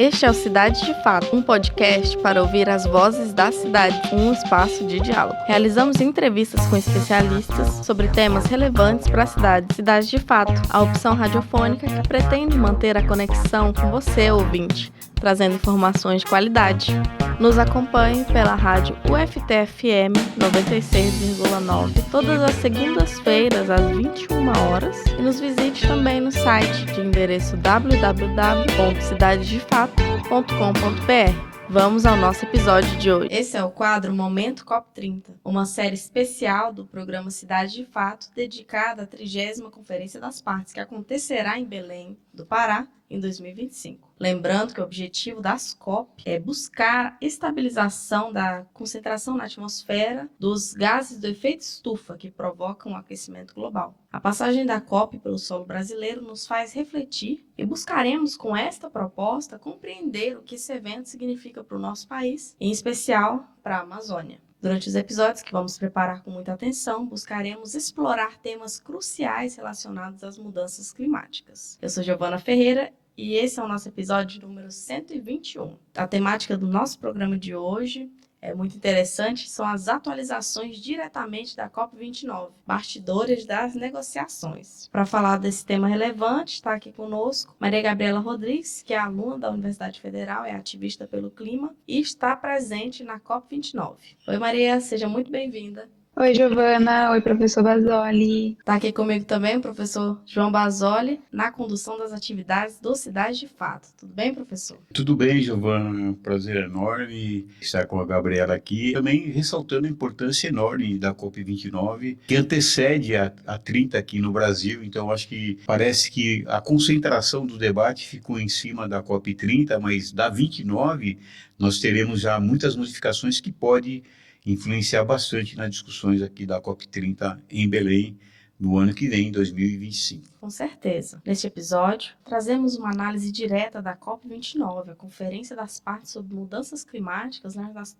Este é o Cidade de Fato, um podcast para ouvir as vozes da cidade, um espaço de diálogo. Realizamos entrevistas com especialistas sobre temas relevantes para a cidade. Cidade de Fato, a opção radiofônica que pretende manter a conexão com você, ouvinte, trazendo informações de qualidade. Nos acompanhe pela rádio UFT-FM 96,9, todas as segundas-feiras às 21 horas, e nos visite também no site de endereço www.cidadedefato.com.br. Vamos ao nosso episódio de hoje. Esse é o quadro Momento COP30, uma série especial do programa Cidade de Fato, dedicada à 30ª Conferência das Partes, que acontecerá em Belém do Pará, em 2025. Lembrando que o objetivo das COP é buscar a estabilização da concentração na atmosfera dos gases do efeito estufa que provocam o aquecimento global. A passagem da COP pelo solo brasileiro nos faz refletir e buscaremos, com esta proposta, compreender o que esse evento significa para o nosso país, em especial para a Amazônia. Durante os episódios, que vamos preparar com muita atenção, buscaremos explorar temas cruciais relacionados às mudanças climáticas. Eu sou Giovana Ferreira e esse é o nosso episódio número 121. A temática do nosso programa de hoje é muito interessante, são as atualizações diretamente da COP29, bastidores das negociações. Para falar desse tema relevante, está aqui conosco Maria Gabriela Rodrigues, que é aluna da Universidade Federal, é ativista pelo clima e está presente na COP29. Oi Maria, seja muito bem-vinda. Oi, Giovana. Oi, professor Basoli. Está aqui comigo também o professor João Basoli, na condução das atividades do Cidade de Fato. Tudo bem, professor? Tudo bem, Giovana. Um prazer enorme estar com a Gabriela aqui. Também ressaltando a importância enorme da COP29, que antecede a 30 aqui no Brasil. Então, acho que parece que a concentração do debate ficou em cima da COP30, mas da 29 nós teremos já muitas modificações que podem influenciar bastante nas discussões aqui da COP30 em Belém, no ano que vem, 2025. Com certeza. Neste episódio, trazemos uma análise direta da COP29, a Conferência das Partes sobre Mudanças Climáticas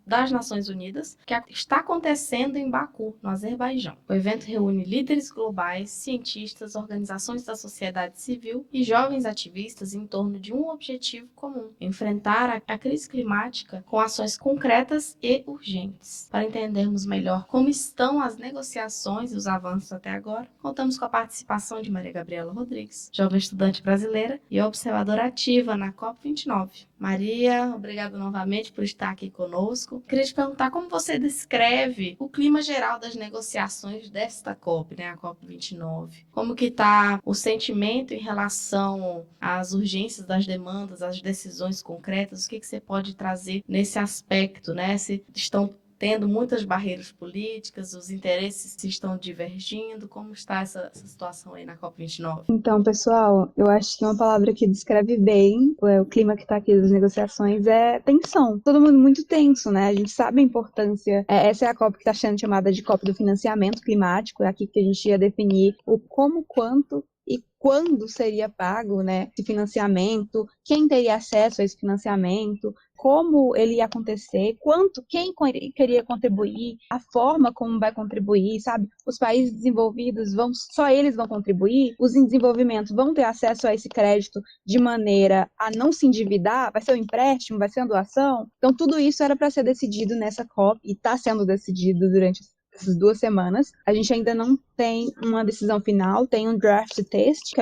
das Nações Unidas, que está acontecendo em Baku, no Azerbaijão. O evento reúne líderes globais, cientistas, organizações da sociedade civil e jovens ativistas em torno de um objetivo comum: enfrentar a crise climática com ações concretas e urgentes. Para entendermos melhor como estão as negociações e os avanços até agora, contamos com a participação de Maria Gabriela Rodrigues, jovem estudante brasileira e observadora ativa na COP29. Maria, obrigada novamente por estar aqui conosco. Queria te perguntar como você descreve o clima geral das negociações desta COP, a COP29. Como que está o sentimento em relação às urgências das demandas, às decisões concretas? O que você pode trazer nesse aspecto, Se estão tendo muitas barreiras políticas, os interesses se estão divergindo. Como está essa situação aí na COP29? Então, pessoal, eu acho que uma palavra que descreve bem o clima que está aqui das negociações é tensão. Todo mundo muito tenso, A gente sabe a importância. Essa é a COP que está sendo chamada de COP do financiamento climático. É aqui que a gente ia definir o como, quanto e quando seria pago, esse financiamento, quem teria acesso a esse financiamento, como ele ia acontecer, quem queria contribuir, a forma como vai contribuir, sabe? Os países desenvolvidos só eles vão contribuir, os em desenvolvimento vão ter acesso a esse crédito de maneira a não se endividar, vai ser um empréstimo, vai ser uma doação. Então tudo isso era para ser decidido nessa COP e está sendo decidido durante essas 2 semanas. A gente ainda não tem uma decisão final, tem um draft test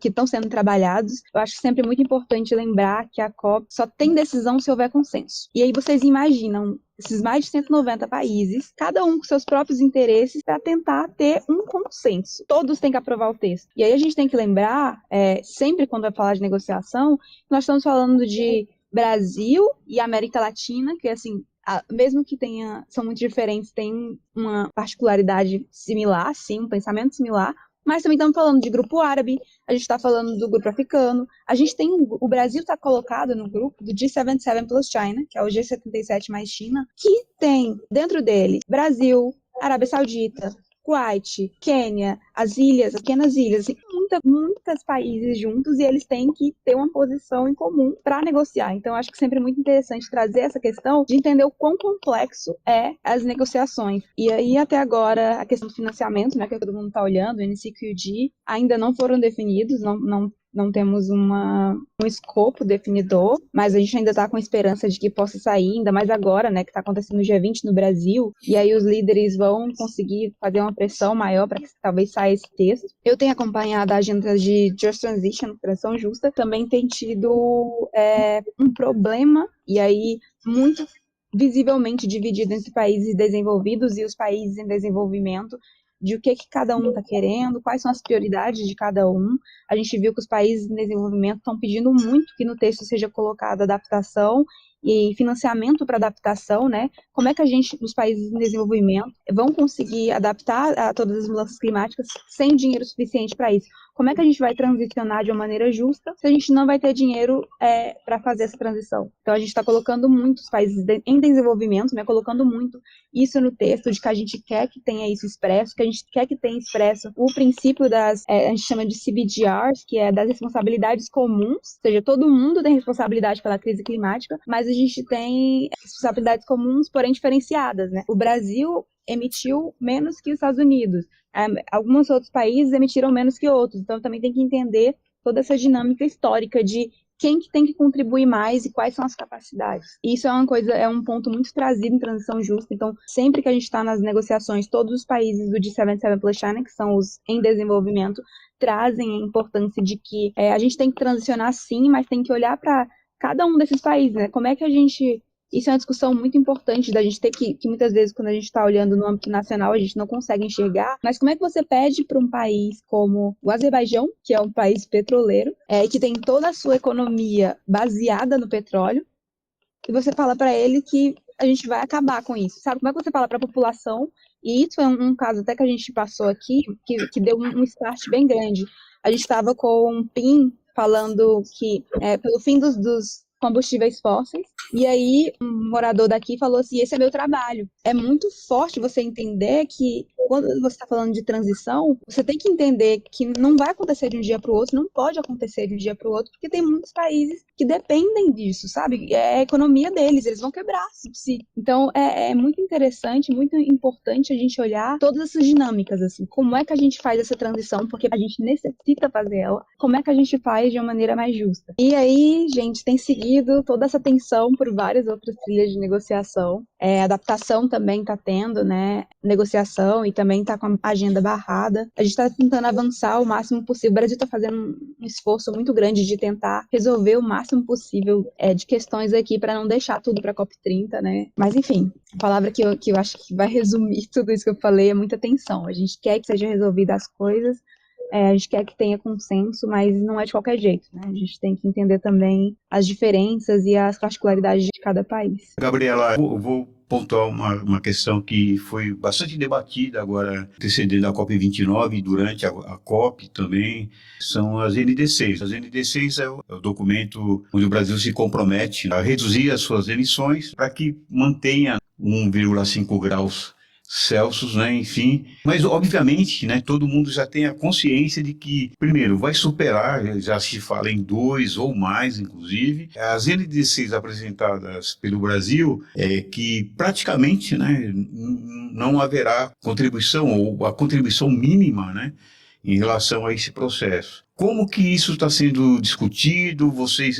que estão sendo trabalhados. Eu acho sempre muito importante lembrar que a COP só tem decisão se houver consenso. E aí vocês imaginam esses mais de 190 países, cada um com seus próprios interesses, para tentar ter um consenso. Todos têm que aprovar o texto. E aí a gente tem que lembrar, sempre quando vai falar de negociação, nós estamos falando de Brasil e América Latina, que assim, mesmo que são muito diferentes, tem uma particularidade similar, sim, um pensamento similar, mas também estamos falando de grupo árabe, a gente está falando do grupo africano, o Brasil está colocado no grupo do G77 plus China, que é o G77 mais China, que tem dentro dele Brasil, Arábia Saudita, Kuwait, Quênia, as ilhas, as pequenas ilhas, assim, muitos países juntos, e eles têm que ter uma posição em comum para negociar. Então, acho que sempre é muito interessante trazer essa questão de entender o quão complexo é as negociações. E aí, até agora, a questão do financiamento, que todo mundo está olhando, o NCQG, ainda não foram definidos, não não temos um escopo definidor, mas a gente ainda está com esperança de que possa sair, ainda mais agora, né, que está acontecendo no G20 no Brasil, e aí os líderes vão conseguir fazer uma pressão maior para que talvez saia esse texto. Eu tenho acompanhado a agenda de Just Transition, Transição Justa, também tem tido um problema, e aí muito visivelmente dividido entre países desenvolvidos e os países em desenvolvimento, de o que cada um está querendo, quais são as prioridades de cada um. A gente viu que os países em desenvolvimento estão pedindo muito que no texto seja colocada adaptação e financiamento para adaptação, né? Como é que os países em desenvolvimento, vão conseguir adaptar a todas as mudanças climáticas sem dinheiro suficiente para isso? Como é que a gente vai transicionar de uma maneira justa se a gente não vai ter dinheiro para fazer essa transição? Então, a gente está colocando muito os países em desenvolvimento, né? Colocando muito isso no texto, de que a gente quer que tenha isso expresso, que a gente quer que tenha expresso o princípio a gente chama de CBDRs, que é das responsabilidades comuns, ou seja, todo mundo tem responsabilidade pela crise climática, mas a gente tem responsabilidades comuns, porém diferenciadas, né? O Brasil emitiu menos que os Estados Unidos. Alguns outros países emitiram menos que outros, então também tem que entender toda essa dinâmica histórica de quem que tem que contribuir mais e quais são as capacidades. Isso é um ponto muito trazido em transição justa, então sempre que a gente está nas negociações, todos os países do G77 Plus China, que são os em desenvolvimento, trazem a importância de que a gente tem que transicionar sim, mas tem que olhar para cada um desses países, né? Como é que a gente... Isso é uma discussão muito importante da gente ter que muitas vezes, quando a gente está olhando no âmbito nacional, a gente não consegue enxergar. Mas como é que você pede para um país como o Azerbaijão, que é um país petroleiro, que tem toda a sua economia baseada no petróleo, e você fala para ele que a gente vai acabar com isso, sabe? Como é que você fala para a população? E isso é um caso até que a gente passou aqui, que deu um start bem grande. A gente estava com um PIN falando que pelo fim dos combustíveis fósseis, e aí um morador daqui falou assim, esse é meu trabalho. É muito forte você entender que quando você está falando de transição, você tem que entender que não vai acontecer de um dia para o outro, não pode acontecer de um dia para o outro, porque tem muitos países que dependem disso, sabe? É a economia deles, eles vão quebrar. Então, é muito interessante, muito importante a gente olhar todas essas dinâmicas, assim, como é que a gente faz essa transição, porque a gente necessita fazer ela, como é que a gente faz de uma maneira mais justa. E aí, gente, tem seguido toda essa tensão por várias outras trilhas de negociação. Adaptação também está tendo, né? Negociação e também está com a agenda barrada. A gente está tentando avançar o máximo possível. O Brasil está fazendo um esforço muito grande de tentar resolver o máximo possível de questões aqui para não deixar tudo para a COP30, né? Mas, enfim, a palavra que eu acho que vai resumir tudo isso que eu falei é muita tensão. A gente quer que seja resolvida as coisas, a gente quer que tenha consenso, mas não é de qualquer jeito, né? A gente tem que entender também as diferenças e as particularidades de cada país. Gabriela, eu vou pontuar uma questão que foi bastante debatida agora, antecedendo a COP29 e durante a COP também, são as NDCs. As NDCs é o documento onde o Brasil se compromete a reduzir as suas emissões para que mantenha 1,5 graus Celsius, né, enfim, mas obviamente, né, todo mundo já tem a consciência de que, primeiro, vai superar, já se fala em 2 ou mais, inclusive, as NDCs apresentadas pelo Brasil, que praticamente, né, não haverá contribuição, ou a contribuição mínima, né, em relação a esse processo. Como que isso está sendo discutido?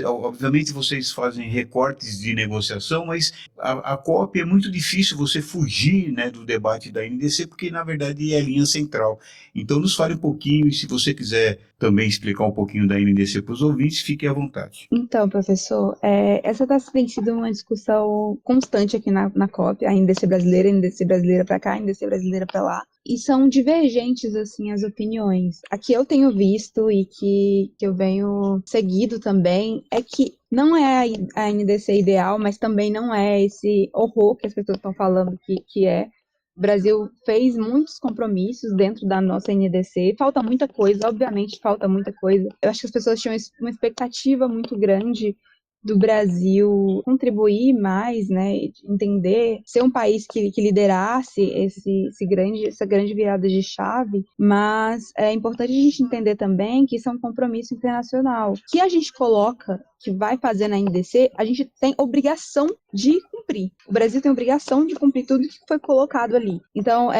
Obviamente, vocês fazem recortes de negociação, mas a COP é muito difícil você fugir, né, do debate da NDC, porque, na verdade, é a linha central. Então, nos fale um pouquinho, e se você quiser também explicar um pouquinho da NDC para os ouvintes, fique à vontade. Então, professor, essa tem sido uma discussão constante aqui na COP, a NDC brasileira para cá, a NDC brasileira para lá. E são divergentes, assim, as opiniões. A que eu tenho visto e que eu venho seguido também é que não é a NDC ideal, mas também não é esse horror que as pessoas estão falando que é. O Brasil fez muitos compromissos dentro da nossa NDC. Falta muita coisa, obviamente falta muita coisa. Eu acho que as pessoas tinham uma expectativa muito grande do Brasil contribuir mais, né, entender, ser um país que liderasse essa grande virada de chave, mas é importante a gente entender também que isso é um compromisso internacional. O que a gente coloca, que vai fazer na NDC, a gente tem obrigação de cumprir. O Brasil tem obrigação de cumprir tudo que foi colocado ali. Então,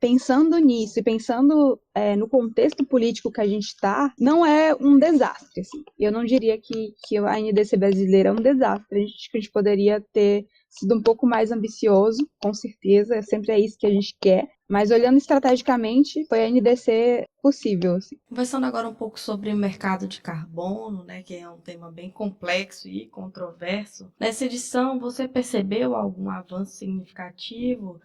pensando nisso e pensando no contexto político que a gente está, não é um desastre. Assim. Eu não diria que a NDC brasileira é um desastre. A gente poderia ter sido um pouco mais ambicioso, com certeza, sempre é isso que a gente quer. Mas olhando estrategicamente, foi a NDC possível. Assim. Conversando agora um pouco sobre o mercado de carbono, né, que é um tema bem complexo e controverso. Nessa edição, você percebeu algum avanço significativo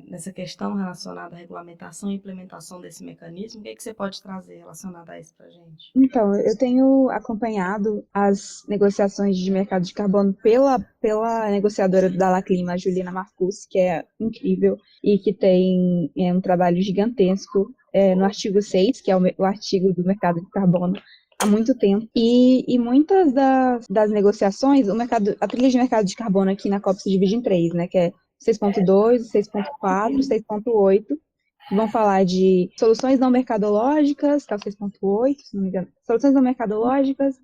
nessa questão relacionada à regulamentação e implementação desse mecanismo? O que é que você pode trazer relacionado a isso para a gente? Então, eu tenho acompanhado as negociações de mercado de carbono pela negociadora da La Clima, a Juliana Marcus, que é incrível e que tem um trabalho gigantesco no artigo 6, que é o artigo do mercado de carbono, há muito tempo. E muitas das negociações, a trilha de mercado de carbono aqui na COP se divide em três, né? Que é 6.2, 6.4 e 6.8. Vão falar de soluções não mercadológicas, que é o 6.8, se não me engano. Soluções não mercadológicas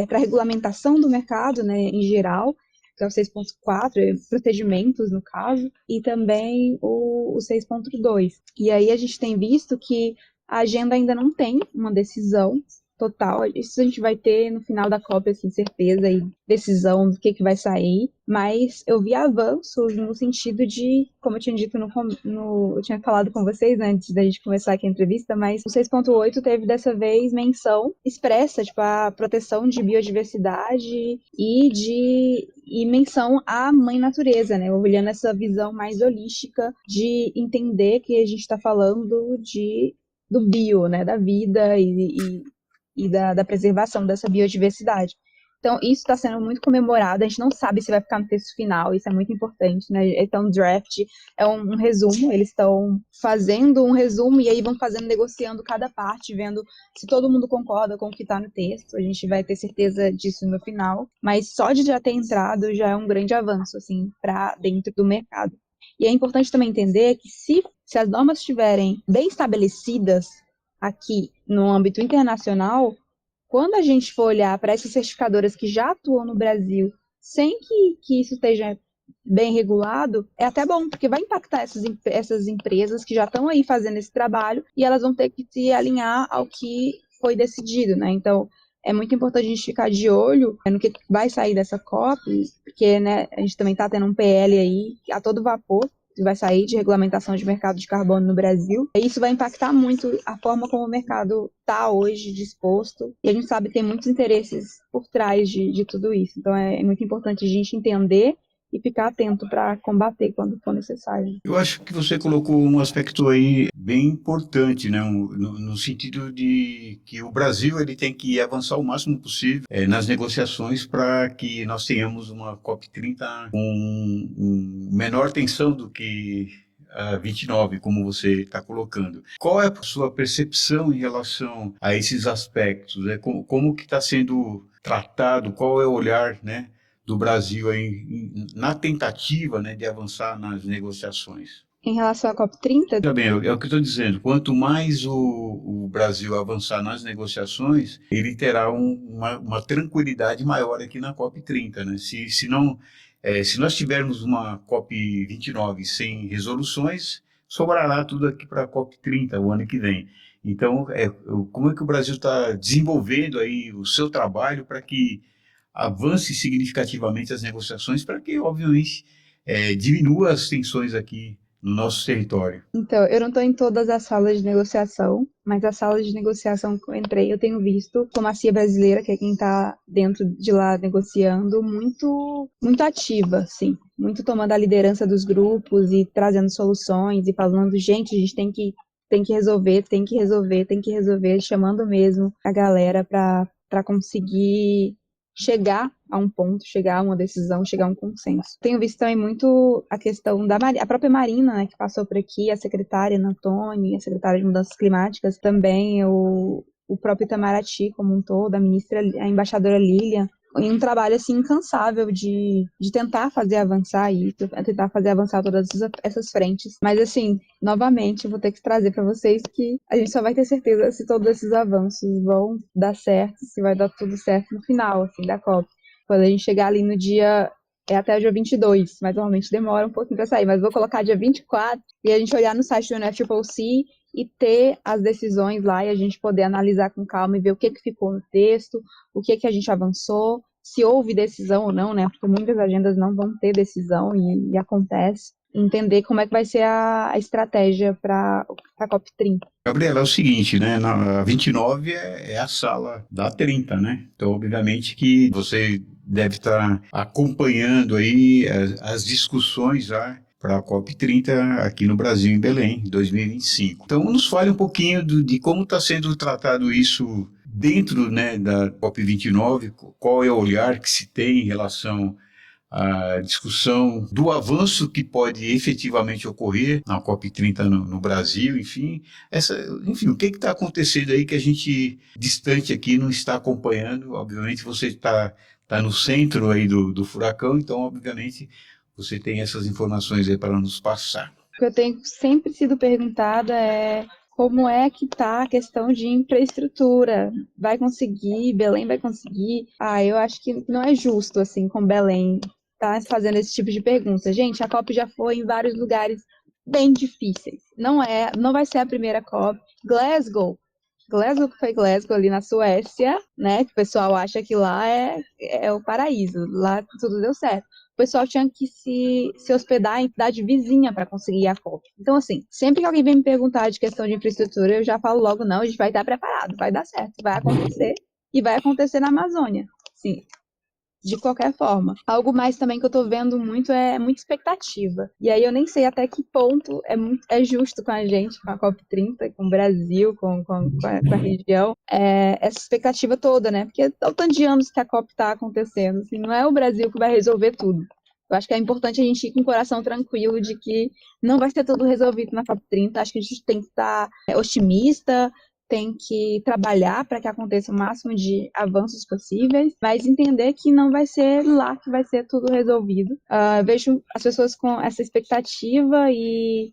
para regulamentação do mercado, né, em geral, que é o 6.4, procedimentos, no caso, e também o 6.2. E aí a gente tem visto que a agenda ainda não tem uma decisão total. Isso a gente vai ter no final da COP, assim, certeza e decisão do que vai sair. Mas eu vi avanços no sentido de, como eu tinha dito eu tinha falado com vocês, né, antes da gente começar aqui a entrevista, mas o 6.8 teve dessa vez menção expressa, tipo, a proteção de biodiversidade e menção à mãe natureza, né, olhando essa visão mais holística de entender que a gente está falando do bio, né, da vida e da preservação dessa biodiversidade. Então, isso está sendo muito comemorado, a gente não sabe se vai ficar no texto final, isso é muito importante, né? Então, draft é um resumo, eles estão fazendo um resumo e aí vão negociando cada parte, vendo se todo mundo concorda com o que está no texto, a gente vai ter certeza disso no final, mas só de já ter entrado já é um grande avanço, assim, para dentro do mercado. E é importante também entender que se as normas estiverem bem estabelecidas aqui no âmbito internacional, quando a gente for olhar para essas certificadoras que já atuam no Brasil, sem que isso esteja bem regulado, é até bom, porque vai impactar essas empresas que já estão aí fazendo esse trabalho e elas vão ter que se alinhar ao que foi decidido, né? Então, é muito importante a gente ficar de olho no que vai sair dessa COP, porque, né, a gente também está tendo um PL aí a todo vapor, que vai sair de regulamentação de mercado de carbono no Brasil. E isso vai impactar muito a forma como o mercado está hoje disposto. E a gente sabe que tem muitos interesses por trás de tudo isso. Então é muito importante a gente entender e ficar atento para combater quando for necessário. Eu acho que você colocou um aspecto aí bem importante, né? No sentido de que o Brasil ele tem que avançar o máximo possível nas negociações para que nós tenhamos uma COP30 com menor tensão do que a 29, como você está colocando. Qual é a sua percepção em relação a esses aspectos? Como que está sendo tratado? Qual é o olhar, né, do Brasil aí, na tentativa, né, de avançar nas negociações? Em relação à COP30, Veja bem, é o que eu estou dizendo. Quanto mais o Brasil avançar nas negociações, ele terá uma tranquilidade maior aqui na COP30, né? Se nós tivermos uma COP29 sem resoluções, sobrará tudo aqui para a COP30 o ano que vem. Então, como é que o Brasil está desenvolvendo aí o seu trabalho para que avance significativamente as negociações, para que, obviamente, diminua as tensões aqui no nosso território? então, eu não estou em todas as salas de negociação, mas as salas de negociação que eu entrei, eu tenho visto diplomacia brasileira, que é quem está dentro de lá negociando, muito, muito ativa, sim. Muito tomando a liderança dos grupos e trazendo soluções e falando, gente, a gente tem que resolver, tem que resolver, tem que resolver, chamando mesmo a galera para conseguir chegar a um ponto, chegar a uma decisão, chegar a um consenso. Tenho visto também muito a questão a própria Marina, né, que passou por aqui, a secretária Ana Antônia, a secretária de Mudanças Climáticas, também o próprio Itamaraty como um todo, a ministra, a embaixadora Lilian, em um trabalho assim incansável de tentar fazer avançar isso, tentar fazer avançar todas essas frentes. Mas assim, novamente, eu vou ter que trazer para vocês que a gente só vai ter certeza se todos esses avanços vão dar certo, se vai dar tudo certo no final, assim, da COP. Quando a gente chegar ali no dia é até o dia 22, mas normalmente demora um pouquinho para sair, mas vou colocar dia 24 e a gente olhar no site do UNFCCC e ter as decisões lá e a gente poder analisar com calma e ver o que ficou no texto, o que a gente avançou, se houve decisão ou não, né? Porque muitas agendas não vão ter decisão e acontece. Entender como é que vai ser a estratégia para a COP30. Gabriela, é o seguinte, né? Na 29 é a sala da 30, né? Então, obviamente que você deve estar acompanhando aí as discussões já para a COP30 aqui no Brasil, em Belém, em 2025. Então, nos fale um pouquinho de como está sendo tratado isso dentro, né, da COP29, qual é o olhar que se tem em relação a discussão do avanço que pode efetivamente ocorrer na COP30 no Brasil, enfim, o que está acontecendo aí que a gente, distante aqui, não está acompanhando. Obviamente você está no centro aí do furacão, então, obviamente, você tem essas informações aí para nos passar. O que eu tenho sempre sido perguntada é como é que está a questão de infraestrutura? Vai conseguir? Belém vai conseguir? Eu acho que não é justo, assim, com Belém tá fazendo esse tipo de pergunta. Gente, a COP já foi em vários lugares bem difíceis. Não vai ser a primeira COP. Glasgow que foi Glasgow ali na Suécia, né? Que o pessoal acha que lá é o paraíso. Lá tudo deu certo. O pessoal tinha que se hospedar em cidade vizinha para conseguir ir à COP. Então, assim, sempre que alguém vem me perguntar de questão de infraestrutura, eu já falo logo, não, a gente vai estar preparado, vai dar certo, vai acontecer. E vai acontecer na Amazônia. Sim, de qualquer forma. Algo mais também que eu tô vendo muito é muita expectativa. E aí eu nem sei até que ponto é justo com a gente, com a COP30, com o Brasil, com a região, essa expectativa toda, né? Porque é o tanto de anos que a COP tá acontecendo, assim, não é o Brasil que vai resolver tudo. Eu acho que é importante a gente ir com o coração tranquilo de que não vai ser tudo resolvido na COP30. Acho que a gente tem que estar otimista, tem que trabalhar para que aconteça o máximo de avanços possíveis, mas entender que não vai ser lá que vai ser tudo resolvido. Vejo as pessoas com essa expectativa e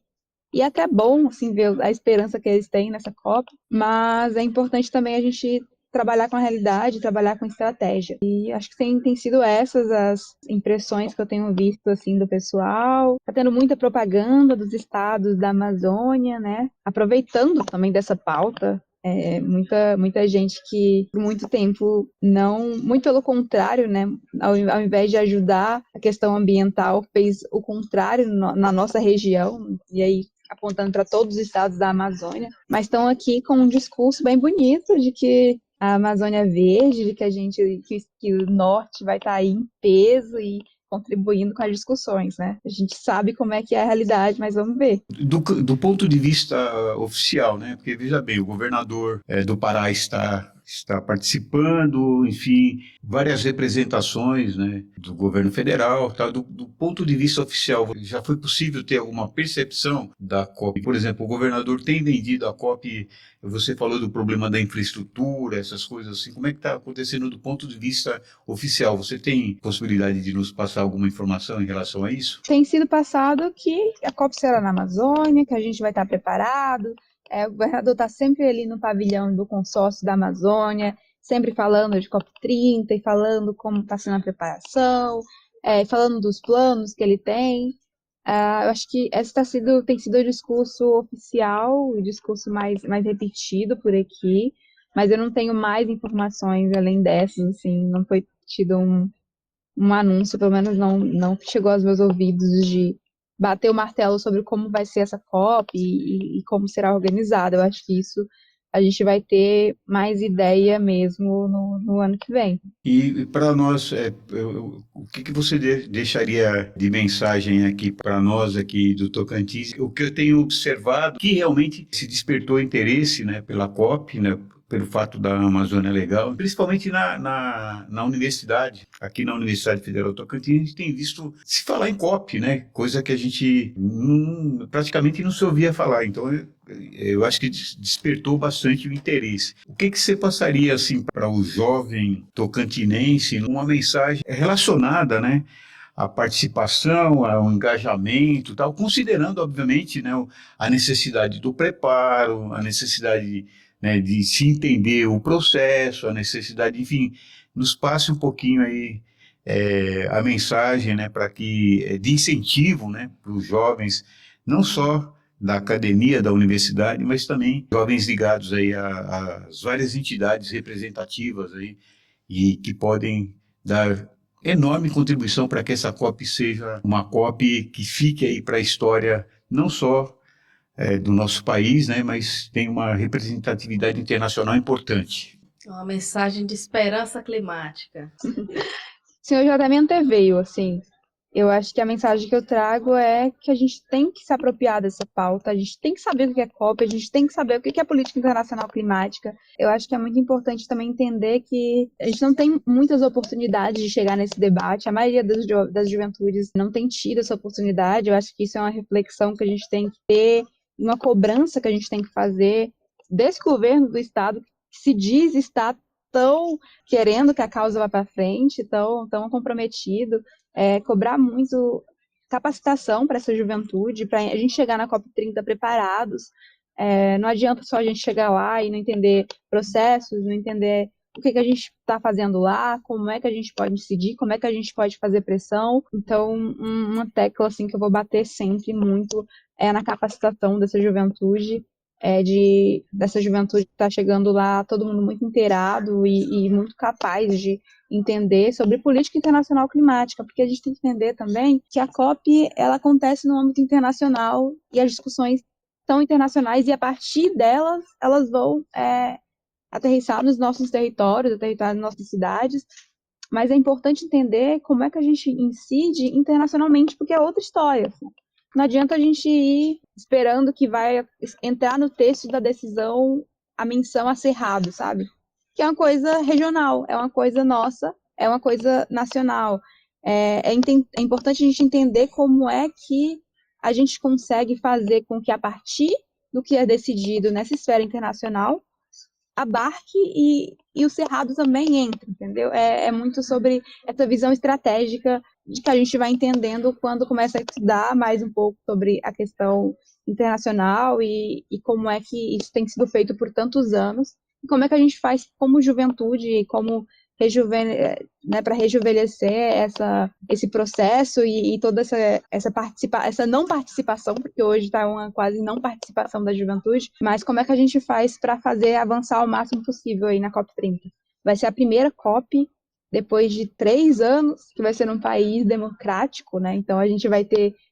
é até bom assim, ver a esperança que eles têm nessa Copa, mas é importante também a gente trabalhar com a realidade, trabalhar com estratégia. E acho que tem sido essas as impressões que eu tenho visto assim do pessoal. Tá tendo muita propaganda dos estados da Amazônia, né? Aproveitando também dessa pauta. Muita gente que por muito tempo não, muito pelo contrário, né, ao invés de ajudar a questão ambiental, fez o contrário na nossa região, e aí apontando para todos os estados da Amazônia, mas estão aqui com um discurso bem bonito de que a Amazônia é verde, de que o norte vai estar aí em peso e contribuindo com as discussões, né? A gente sabe como é que é a realidade, mas vamos ver. Do ponto de vista oficial, né? Porque, veja bem, o governador do Pará está participando, enfim, várias representações, né, do governo federal. Tá? Do ponto de vista oficial, já foi possível ter alguma percepção da COP? Por exemplo, o governador tem vendido a COP, você falou do problema da infraestrutura, essas coisas assim. Como é que está acontecendo do ponto de vista oficial? Você tem possibilidade de nos passar alguma informação em relação a isso? Tem sido passado que a COP será na Amazônia, que a gente vai estar preparado. O governador está sempre ali no pavilhão do consórcio da Amazônia, sempre falando de COP30 e falando como está sendo a preparação, falando dos planos que ele tem. Eu acho que esse tem sido o discurso oficial, o discurso mais repetido por aqui, mas eu não tenho mais informações além dessas, assim, não foi tido um anúncio, pelo menos não chegou aos meus ouvidos de bater o martelo sobre como vai ser essa COP e como será organizada. Eu acho que isso a gente vai ter mais ideia mesmo no ano que vem. E para nós, o que você deixaria de mensagem aqui para nós aqui do Tocantins? O que eu tenho observado que realmente se despertou interesse, né, pela COP, né, pelo fato da Amazônia Legal, principalmente na universidade. Aqui na Universidade Federal do Tocantins, a gente tem visto se falar em COP, né? Coisa que a gente praticamente não se ouvia falar. Então, eu acho que despertou bastante o interesse. O que você passaria assim para o jovem tocantinense, uma mensagem relacionada, né, à participação, ao engajamento, tal, considerando obviamente, né, a necessidade do preparo, a necessidade, né, de se entender o processo, a necessidade, enfim, nos passe um pouquinho aí a mensagem, né, para que de incentivo, né, para os jovens, não só da academia, da universidade, mas também jovens ligados aí às várias entidades representativas aí e que podem dar enorme contribuição para que essa COP seja uma COP que fique aí para a história não só do nosso país, né, mas tem uma representatividade internacional importante. Uma mensagem de esperança climática. O senhor já até me anteveio, assim. Eu acho que a mensagem que eu trago é que a gente tem que se apropriar dessa pauta, a gente tem que saber o que é COP, a gente tem que saber o que é política internacional climática. Eu acho que é muito importante também entender que a gente não tem muitas oportunidades de chegar nesse debate, a maioria das juventudes não tem tido essa oportunidade. Eu acho que isso é uma reflexão que a gente tem que ter, uma cobrança que a gente tem que fazer desse governo do Estado que se diz estar tão querendo que a causa vá para frente, tão comprometido, cobrar muito capacitação para essa juventude, para a gente chegar na COP30 preparados. Não adianta só a gente chegar lá e não entender processos, não entender o que a gente está fazendo lá, como é que a gente pode decidir, como é que a gente pode fazer pressão. Então, uma tecla assim, que eu vou bater sempre muito é na capacitação dessa juventude, dessa juventude que está chegando lá, todo mundo muito inteirado e muito capaz de entender sobre política internacional climática, porque a gente tem que entender também que a COP ela acontece no âmbito internacional e as discussões são internacionais e a partir delas elas vão aterrissar nos nossos territórios, aterrissar nas nossas cidades, mas é importante entender como é que a gente incide internacionalmente, porque é outra história, assim. Não adianta a gente ir esperando que vai entrar no texto da decisão a menção a Cerrado, sabe? Que é uma coisa regional, é uma coisa nossa, é uma coisa nacional. É importante a gente entender como é que a gente consegue fazer com que, a partir do que é decidido nessa esfera internacional, abarque e o Cerrado também entre, entendeu? É muito sobre essa visão estratégica de que a gente vai entendendo quando começa a estudar mais um pouco sobre a questão internacional e como é que isso tem sido feito por tantos anos, e como é que a gente faz como juventude, como para rejuvenescer esse processo e toda essa não participação, porque hoje está uma quase não participação da juventude, mas como é que a gente faz para fazer avançar o máximo possível aí na COP30? Vai ser a primeira COP depois de 3 anos, que vai ser num país democrático, né? Então a gente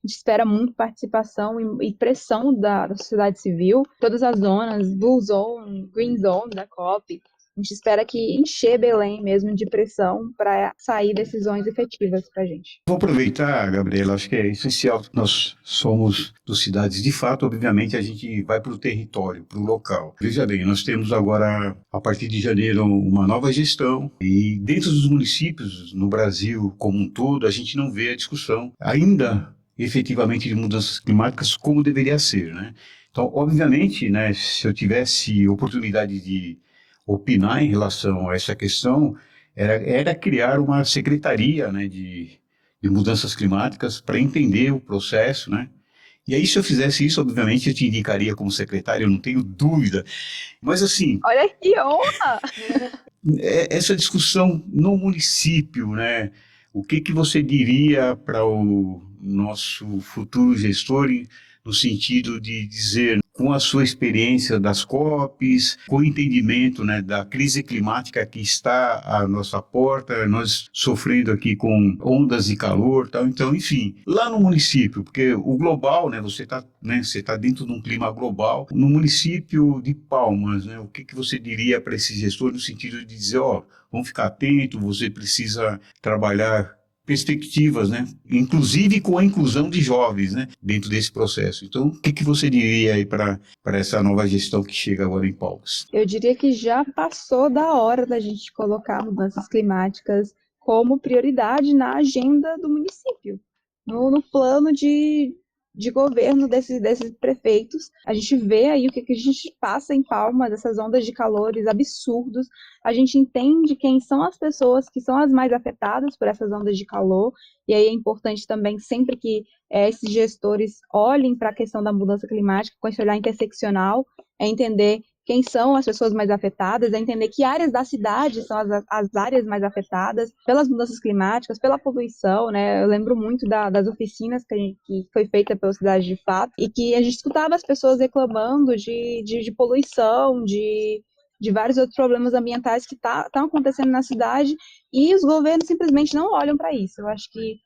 espera muito participação e pressão da sociedade civil, todas as zonas, Blue Zone, Green Zone da COP. A gente espera que encher Belém mesmo de pressão para sair decisões efetivas para a gente. Vou aproveitar, Gabriela, acho que é essencial. Nós somos do Cidades de Fato, obviamente a gente vai para o território, para o local. Veja bem, nós temos agora, a partir de janeiro, uma nova gestão e dentro dos municípios, no Brasil como um todo, a gente não vê a discussão ainda efetivamente de mudanças climáticas como deveria ser, né? Então, obviamente, né, se eu tivesse oportunidade de opinar em relação a essa questão, era criar uma secretaria, né, de mudanças climáticas para entender o processo, né? E aí, se eu fizesse isso, obviamente, eu te indicaria como secretário, eu não tenho dúvida. Mas, assim... Olha que honra! Essa discussão no município, né? O que você diria para o nosso futuro gestor no sentido de dizer, com a sua experiência das COPs, com o entendimento, né, da crise climática que está à nossa porta, nós sofrendo aqui com ondas de calor, tal. Então, enfim, lá no município, porque o global, né, você tá dentro de um clima global, no município de Palmas, né, o que você diria para esse gestor no sentido de dizer, vamos ficar atento, você precisa trabalhar perspectivas, né? Inclusive com a inclusão de jovens, né? Dentro desse processo. Então, o que você diria aí para essa nova gestão que chega agora em Palmas? Eu diria que já passou da hora da gente colocar mudanças climáticas como prioridade na agenda do município, no plano de governo desses prefeitos. A gente vê aí o que a gente passa em Palmas, essas ondas de calores absurdos. A gente entende quem são as pessoas que são as mais afetadas por essas ondas de calor, e aí é importante também, sempre que esses gestores olhem para a questão da mudança climática com esse olhar interseccional, entender quem são as pessoas mais afetadas, é entender que áreas da cidade são as áreas mais afetadas pelas mudanças climáticas, pela poluição, né? Eu lembro muito das oficinas que foi feita pela Cidade de Fato, e que a gente escutava as pessoas reclamando de poluição, de vários outros problemas ambientais que estão acontecendo na cidade, e os governos simplesmente não olham para isso. Eu acho que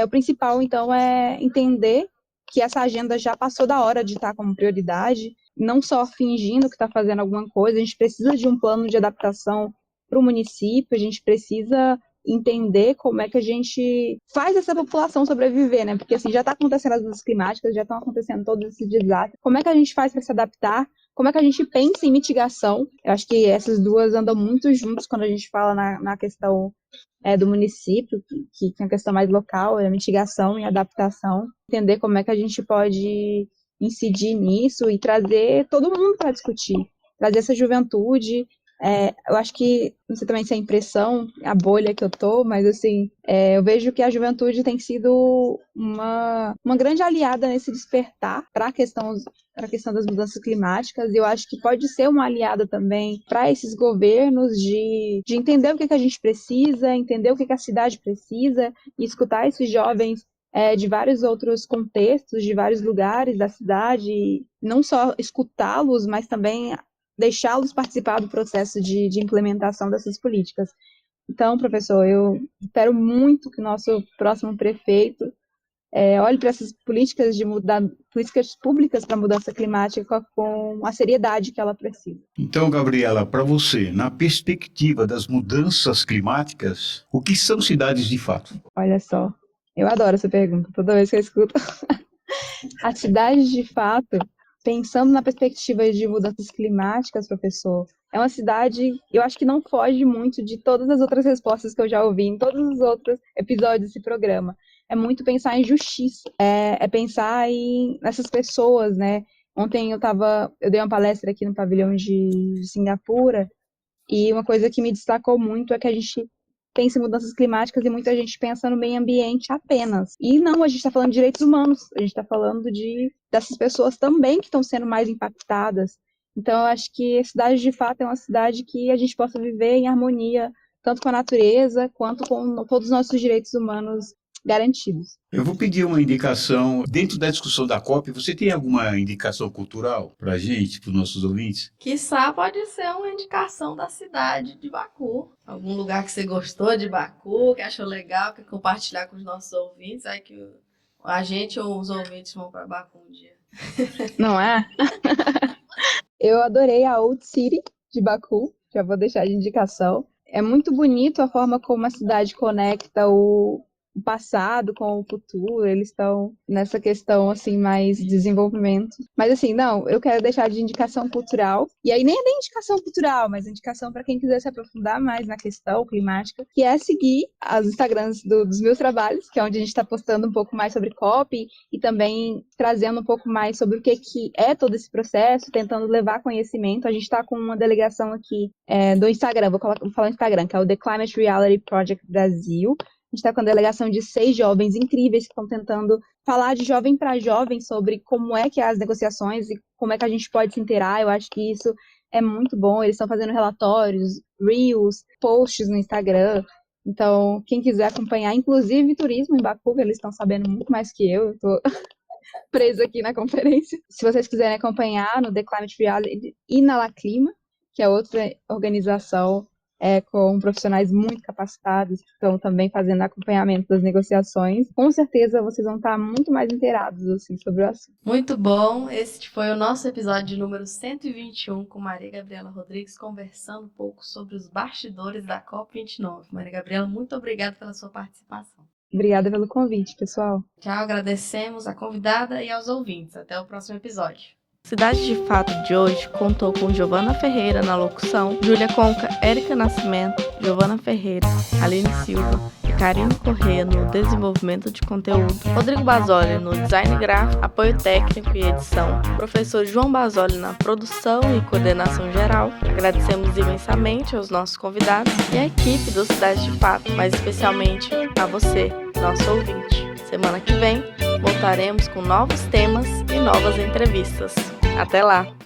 o principal, então, é entender que essa agenda já passou da hora de estar como prioridade, não só fingindo que está fazendo alguma coisa. A gente precisa de um plano de adaptação para o município, a gente precisa entender como é que a gente faz essa população sobreviver, né? Porque assim, já está acontecendo as mudanças climáticas, já estão acontecendo todos esses desastres. Como é que a gente faz para se adaptar? Como é que a gente pensa em mitigação? Eu acho que essas duas andam muito juntos quando a gente fala na questão do município, que é uma questão mais local, é a mitigação e adaptação. Entender como é que a gente pode incidir nisso e trazer todo mundo para discutir, trazer essa juventude. Eu acho que, não sei também se é a impressão, a bolha que eu tô, mas assim, eu vejo que a juventude tem sido uma grande aliada nesse despertar para a questão das mudanças climáticas, e eu acho que pode ser uma aliada também para esses governos de entender o que a gente precisa, entender o que a cidade precisa, e escutar esses jovens de vários outros contextos, de vários lugares da cidade, não só escutá-los, mas também deixá-los participar do processo de implementação dessas políticas. Então, professor, eu espero muito que o nosso próximo prefeito olhe para essas políticas políticas públicas para a mudança climática com a seriedade que ela precisa. Então, Gabriela, para você, na perspectiva das mudanças climáticas, o que são cidades de fato? Olha só, eu adoro essa pergunta, toda vez que eu escuto. As cidades de fato, pensando na perspectiva de mudanças climáticas, professor, é uma cidade, eu acho que não foge muito de todas as outras respostas que eu já ouvi em todos os outros episódios desse programa. É muito pensar em justiça, é pensar nessas pessoas, né? Ontem eu dei uma palestra aqui no pavilhão de Singapura, e uma coisa que me destacou muito é que a gente pensa em mudanças climáticas e muita gente pensa no meio ambiente apenas. E não, a gente está falando de direitos humanos, a gente está falando dessas pessoas também que estão sendo mais impactadas. Então, eu acho que a cidade, de fato, é uma cidade que a gente possa viver em harmonia, tanto com a natureza, quanto com todos os nossos direitos humanos garantidos. Eu vou pedir uma indicação. Dentro da discussão da COP, você tem alguma indicação cultural para a gente, para os nossos ouvintes? Quiçá pode ser uma indicação da cidade de Baku. Algum lugar que você gostou de Baku, que achou legal, quer compartilhar com os nossos ouvintes. Aí que a gente ou os ouvintes vão para Baku um dia. Não é? Eu adorei a Old City de Baku, já vou deixar de indicação. É muito bonito a forma como a cidade conecta o passado com o futuro, eles estão nessa questão, assim, mais de desenvolvimento. Mas, assim, não, eu quero deixar de indicação cultural, e aí nem é nem indicação cultural, mas indicação para quem quiser se aprofundar mais na questão climática, que é seguir os Instagrams dos meus trabalhos, que é onde a gente está postando um pouco mais sobre COP, e também trazendo um pouco mais sobre o que é todo esse processo, tentando levar conhecimento. A gente está com uma delegação aqui do Instagram, vou falar no Instagram, que é o The Climate Reality Project Brasil. A gente está com a delegação de 6 jovens incríveis que estão tentando falar de jovem para jovem sobre como é que é as negociações e como é que a gente pode se inteirar. Eu acho que isso é muito bom. Eles estão fazendo relatórios, reels, posts no Instagram. Então, quem quiser acompanhar, inclusive turismo em Baku, eles estão sabendo muito mais que eu estou presa aqui na conferência. Se vocês quiserem acompanhar no The Climate Reality e na La Clima, que é outra organização com profissionais muito capacitados, que estão também fazendo acompanhamento das negociações. Com certeza vocês vão estar muito mais inteirados assim, sobre o assunto. Muito bom, esse foi o nosso episódio número 121 com Maria Gabriela Rodrigues, conversando um pouco sobre os bastidores da COP29. Maria Gabriela, muito obrigada pela sua participação. Obrigada pelo convite, pessoal. Tchau, agradecemos a convidada e aos ouvintes. Até o próximo episódio. Cidade de Fato de hoje contou com Giovana Ferreira na locução, Júlia Conca, Érica Nascimento, Giovana Ferreira, Aline Silva e Karine Corrêa no desenvolvimento de conteúdo, Rodrigo Basoli no design gráfico, apoio técnico e edição, professor João Basoli na produção e coordenação geral. Agradecemos imensamente aos nossos convidados e à equipe do Cidade de Fato, mas especialmente a você, nosso ouvinte. Semana que vem voltaremos com novos temas e novas entrevistas. Até lá!